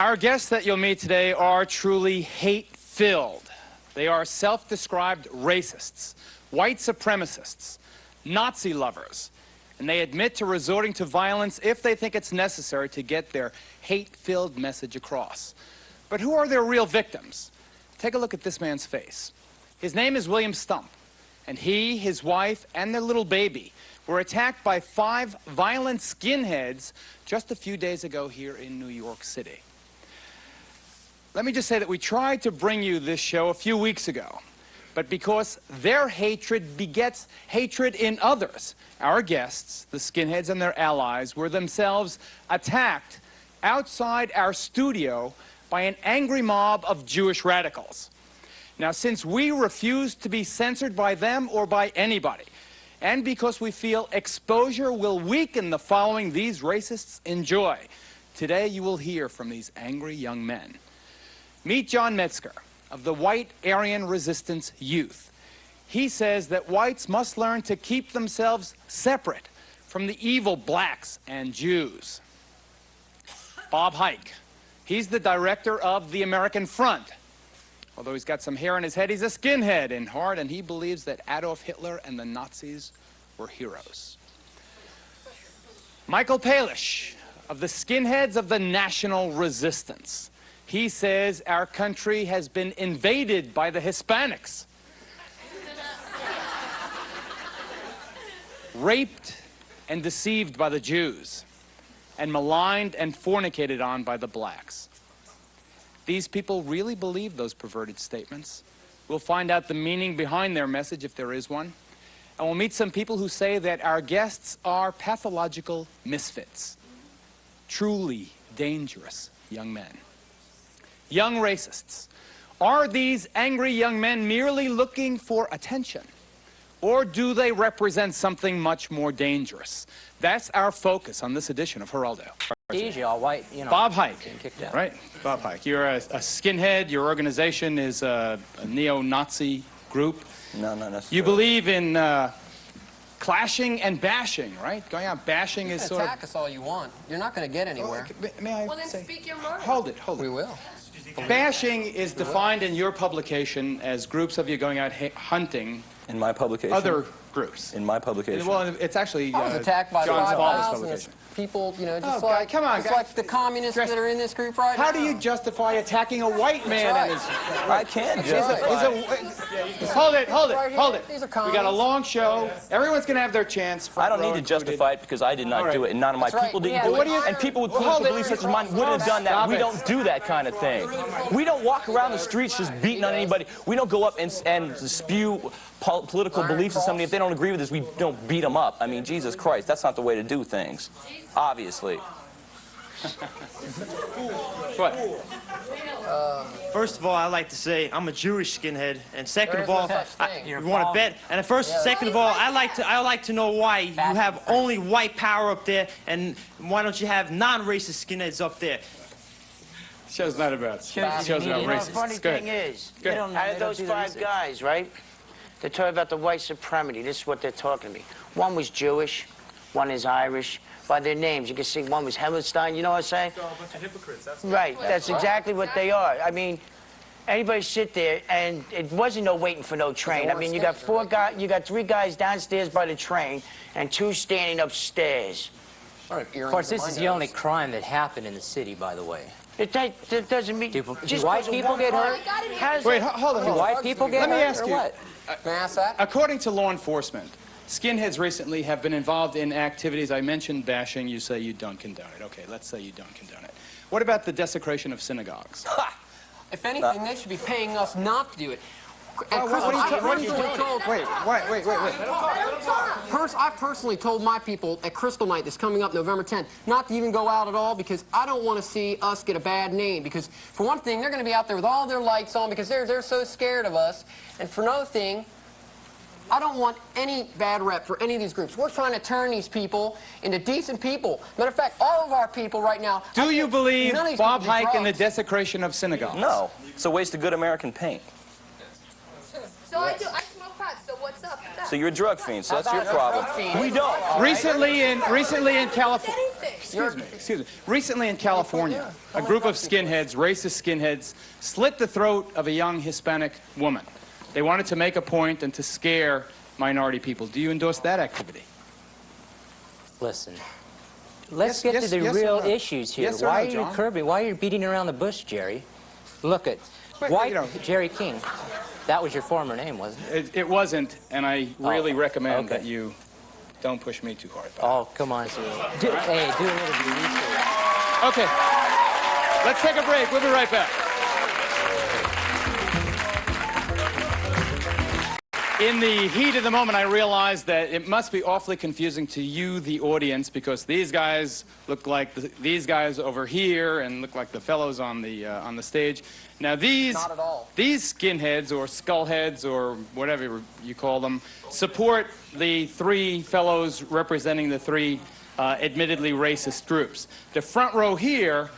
Our guests that you'll meet today are truly hate-filled. They are self-described racists, white supremacists, Nazi lovers, and they admit to resorting to violence if they think it's necessary to get their hate-filled message across. But who are their real victims? Take a look at this man's face. His name is William Stump, and he, his wife, and their little baby were attacked by 5 violent skinheads just a few days ago here in New York City. Let me just say that we tried to bring you this show a few weeks ago, but because their hatred begets hatred in others, our guests, the skinheads and their allies, were themselves attacked outside our studio by an angry mob of Jewish radicals. Now, since we refuse to be censored by them or by anybody, and because we feel exposure will weaken the following these racists enjoy, today you will hear from these angry young men. Meet John Metzger of the White Aryan Resistance Youth. He says that whites must learn to keep themselves separate from the evil blacks and Jews. Bob Heick. He's the director of the American Front. Although he's got some hair on his head, he's a skinhead in heart, and he believes that Adolf Hitler and the Nazis were heroes. Michael Palasch of the Skinheads of the National Resistance. He says our country has been invaded by the Hispanics, raped and deceived by the Jews, and maligned and fornicated on by the blacks. These people really believe those perverted statements. We'll find out the meaning behind their message, if there is one. And we'll meet some people who say that our guests are pathological misfits. Truly dangerous young men. Young racists. Are these angry young men merely looking for attention? Or do they represent something much more dangerous? That's our focus on this edition of Geraldo. Easy, all white, you know. Bob Heick, right? Bob Heick. You're a skinhead. Your organization is a neo-Nazi group. No, not necessarily. You believe in clashing and bashing, right? Going out bashing is sort of... Attack us all you want. You're not going to get anywhere. May I Well, then say? speak your mind. Hold it. We will. Bashing is defined in your publication as groups of you going out hunting In my publication? other groups. In my publication? Well, it's actually I was attacked by John's father's 5,000 publication. people, you know, just Oh, like, come on, just guys. like the communists that are in this group right now. How do you justify attacking a white man? That's And his, I can't He's a- hold it. Right here. Hold it. These are We got a communists. long show. Everyone's going to have their chance. I don't need to justify it because I did not do it, and none of my That's right. people didn't Yeah, do what it. do you- And people with Well, political hold it. beliefs such as mine would have done that. Stop We it. don't do that kind of thing. We don't walk around the streets just beating on anybody. We don't go up and spew political beliefs of somebody. If they don't agree with us, we don't beat them up. I mean, Jesus Christ, that's not the way to do things, obviously. What? First of all, I like to say I'm a Jewish skinhead, and second of all, There is no such thing. you want to bet. And second of all, I like to know why you have only white power up there, and why don't you have non-racist skinheads up there? Show's not about. Show's about You know, the racist. funny It's good. thing is, Good. out of those 5 guys, right, they're talking about the white supremacy. This is what they're talking to me. One was Jewish, one is Irish. By their names, you can see one was Hemmelstein, you know what I'm saying? They're all a bunch of hypocrites. That's Right, that's exactly what they are. I mean, anybody sit there, and it wasn't no waiting for no train. I mean, you got 3 guys downstairs by the train, and 2 standing upstairs. Of course, this is the only crime that happened in the city, by the way. It doesn't mean... Do just white 'cause of people one get crime- hurt? How's Wait, that- hold on. Do white people get Let me hurt ask or you. what? May I ask that? According to law enforcement, skinheads recently have been involved in activities. I mentioned bashing. You say you don't condone it. Okay, let's say you don't condone it. What about the desecration of synagogues? If anything, they should be paying us not to do it. And What are you I what are you personally doing? told- Wait. I personally told my people at Crystal Night that's coming up November 10th not to even go out at all because I don't want to see us get a bad name. Because for one thing, they're going to be out there with all their lights on because they're so scared of us. And for another thing, I don't want any bad rep for any of these groups. We're trying to turn these people into decent people. Matter of fact, all of our people right now... Do you believe none of these Bob people do Heick in the drugs. desecration of synagogues? No, it's a waste of good American paint. So I smoke pot, so what's up with that? So you're a drug fiend, so that's your problem. We don't. Recently in California. excuse me. Recently in California, a group of skinheads, racist skinheads, slit the throat of a young Hispanic woman. They wanted to make a point and to scare minority people. Do you endorse that activity? Listen, let's Yes, get to the yes or real no? issues here. Yes or Why no, are you John? curbing? Why are you beating around the bush, Jerry? Look at Wait, White you know- Jerry King. That was your former name, wasn't it? It wasn't, and I really recommend okay. that you don't push me too hard. Oh, come on, sir. Hey, do a little bit of research. Okay, let's take a break. We'll be right back. In the heat of the moment, I realized that it must be awfully confusing to you, the audience, because these guys look like these guys over here and look like the fellows on the stage. Now these Not at all. these skinheads or skullheads or whatever you call them support the three fellows representing the three admittedly racist groups. The front row here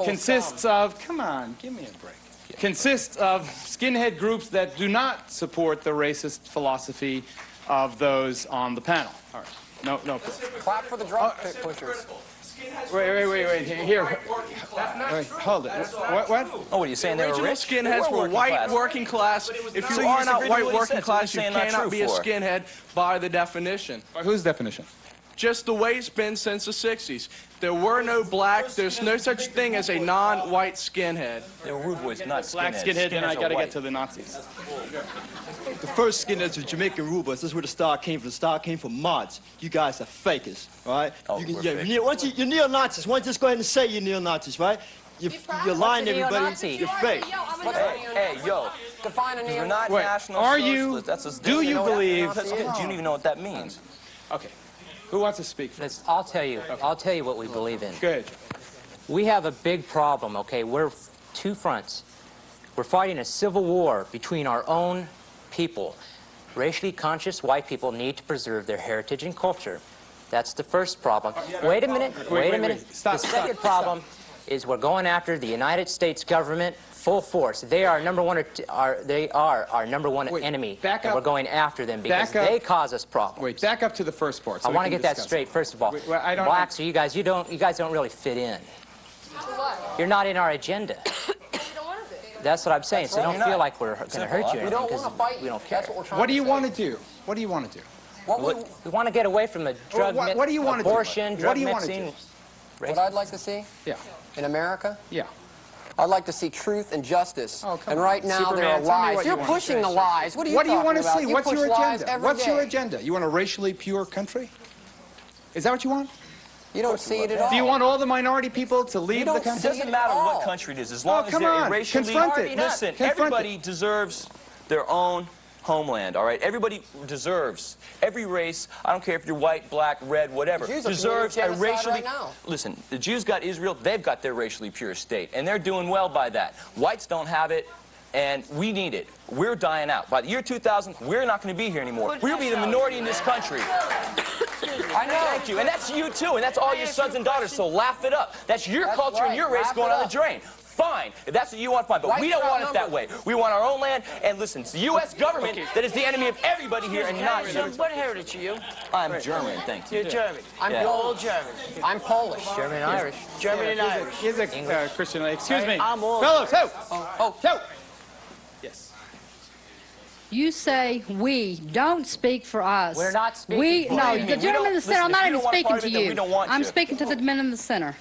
consists of, come on, give me a break. Consists of skinhead groups that do not support the racist philosophy of those on the panel. All right. No. Clap for the drum pushers. Wait. Here. Wait, hold it. What? Oh, what are you saying? They were Original rich? skinheads were working white class. working class. If So you you are not disagree white with what he working said, so you're class, you saying not cannot true be a for it. skinhead by the definition. Whose definition? Just the way it's been since the 60s. There were no black, there's no such thing as a non-white skinhead. They were rude boys, not Black skinheads. skinhead, then I Skinheads are got to white. get to the Nazis. The first skinheads were Jamaican rude boys. This is where the star came from. The star came from mods. You guys are fakers, all right? Oh, we're fakers. You're neo-Nazis. Why don't you just go ahead and say you're neo-Nazis, right? You're lying to What's a everybody. neo-Nazi? You're fake. Hey, yo. Define a You're neo. not Wait, national are socialist. you- That's do you believe- That's good. Do you even know what that means? Okay. Who wants to speak? I'll tell you what we believe in. Good. We have a big problem, okay? We're two fronts. We're fighting a civil war between our own people. Racially conscious white people need to preserve their heritage and culture. That's the first problem. Wait a minute. Stop, The second problem is we're going after the United States government full force. They are they are our number one Wait, enemy, back and up. we're going after them because Back up. they cause us problems. Wait, back up to the first part. So I we want to can get that discuss straight. First of all, Wait, I don't- blacks, you guys don't really fit in. You're not in our agenda. That's what I'm saying. So don't feel like we're going to hurt you. or We don't anything, want to 'cause fight we you. don't care. That's what we're trying What do to you say. want to do? What do you want to do? We want to get away from the drug, what do you wanna do? abortion, What drug do you wanna mixing. do? What I'd like to see Yeah. in America, Yeah. I'd like to see truth and justice. Oh, come and on. right now Superman, there are tell me lies. what you You're wanna pushing say. the lies. What are you What do you talking want to about? see? You What's push your lies agenda? every What's your day. agenda? You want a racially pure country? Is that what you want? You don't see it at all. Do you want all the minority people to leave the don't It country? doesn't matter what country it is, as long as come they're on. racially. Confront it. Listen, Confront everybody deserves their own homeland, all right? Everybody deserves, every race, I don't care if you're white, black, red, whatever, The Jews are deserves a committing genocide racially... right now. Listen, the Jews got Israel, they've got their racially pure state, and they're doing well by that. Whites don't have it, and we need it. We're dying out. By the year 2000, we're not going to be here anymore. We'll be the minority in this country. I know. Thank you. And that's you, too. And that's all your sons and daughters, so laugh it up. That's your That's culture and right. your race Laugh going it on the up. drain. Fine. If that's what you want, fine. But Whites we don't are want it that way. outnumbered. We want our own land. And listen, it's the U.S. government that is the enemy of everybody here and not you. What heritage are you? I'm German, thank you. You're German. I'm Yeah. All German. I'm Polish. German and Irish. German and Irish. He's a Christian. Excuse me. I'm all- Fellows, ho! Oh, Ho! Yes. You say we. Don't speak for us. We're not speaking We, for no, you. the We gentleman in don't- the center. I'm listen, not if you even don't want speaking part to of it, then you. we don't want I'm you. speaking to the men in the center.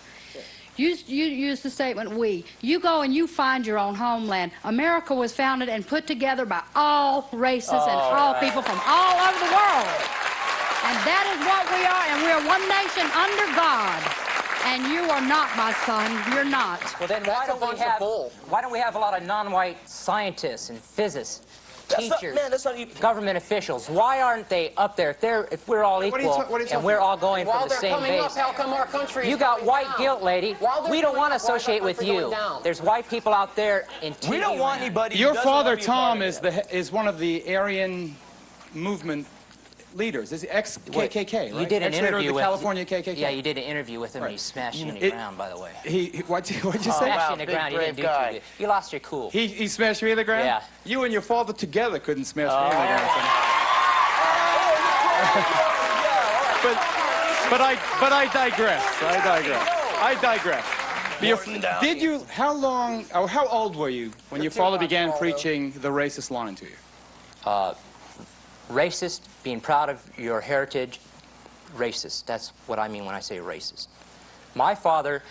You use the statement we. You go and you find your own homeland. America was founded and put together by all races and all people from all over the world. And that is what we are, and we are one nation under God. And you are not, my son. You're not. Well, then That's a bunch of bull. why don't we have a lot of non-white scientists and physicists, That's not- teachers, man, that's not even- government officials? Why aren't they up there? If we're all What are you equal ta- what are you and talking we're about? all going while from the they're same coming base? up, how come our country You is got going white down? guilt, lady. While they're We don't coming want to up, why is our associate with country you. going down? There's white people out there in TV We don't want land. anybody. who Your doesn't father, want to be a part Tom, of it. is one of the Aryan movement leaders. Is he ex-KKK, right? You did an Ex-leader of interview the with California KKK. Yeah, you did an interview with him, and he smashed you in the It- ground. By the way, What'd you say? smashed wow, you in the big, ground. You didn't brave do guy. too good. You lost your cool. He smashed me in the ground? Yeah. You and your father together couldn't smash me in the ground. But But I digress. I digress. Did you, how long, or how old were you when your father began preaching the racist line to you? Racist, being proud of your heritage, racist. That's what I mean when I say racist. My father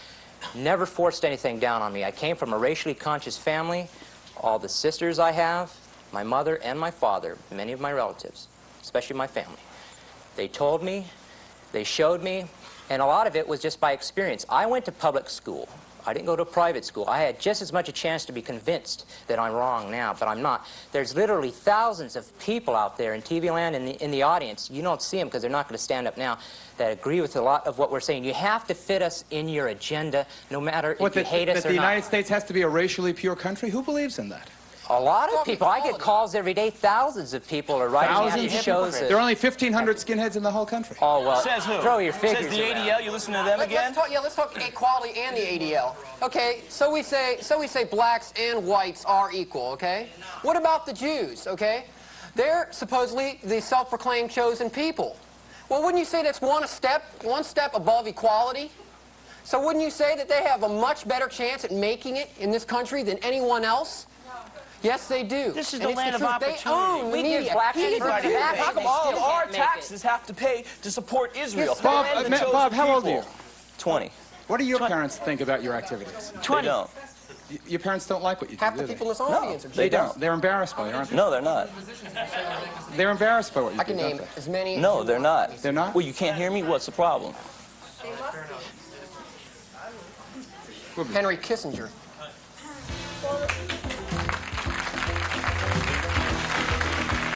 never forced anything down on me. I came from a racially conscious family. All the sisters I have, my mother and my father, many of my relatives, especially my family, they told me, they showed me, and a lot of it was just by experience. I went to public school. I didn't go to a private school. I had just as much a chance to be convinced that I'm wrong now, but I'm not. There's literally thousands of people out there in TV land and in the audience. You don't see them because they're not going to stand up now, that agree with a lot of what we're saying. You have to fit us in your agenda, no matter if you hate us or not. That the United States has to be a racially pure country? Who believes in that? A lot of people. I get calls every day. Thousands of people are writing these shows. There are only 1,500 skinheads in the whole country. Oh, well, Says who? throw your figures Says the ADL. around. You listen to them again? Let's talk equality and the ADL. Okay, so we say blacks and whites are equal, okay? What about the Jews, okay? They're supposedly the self-proclaimed chosen people. Well, wouldn't you say that's one step above equality? So wouldn't you say that they have a much better chance at making it in this country than anyone else? Yes, they do. This is And the it's land of truth. opportunity. They own the We media. give black Everybody. How come all of our taxes have to pay to support Israel? Bob, how old are you? 20. What do your parents think about your activities? 20. They don't. Your parents don't like what you do, Half the do they? people in this audience are They don't. They're embarrassed by it, aren't they? No, they're not. They're embarrassed by what you I do, can don't name they? as many. No, they're not. They're not? Well, you can't hear me? What's the problem? Henry Kissinger.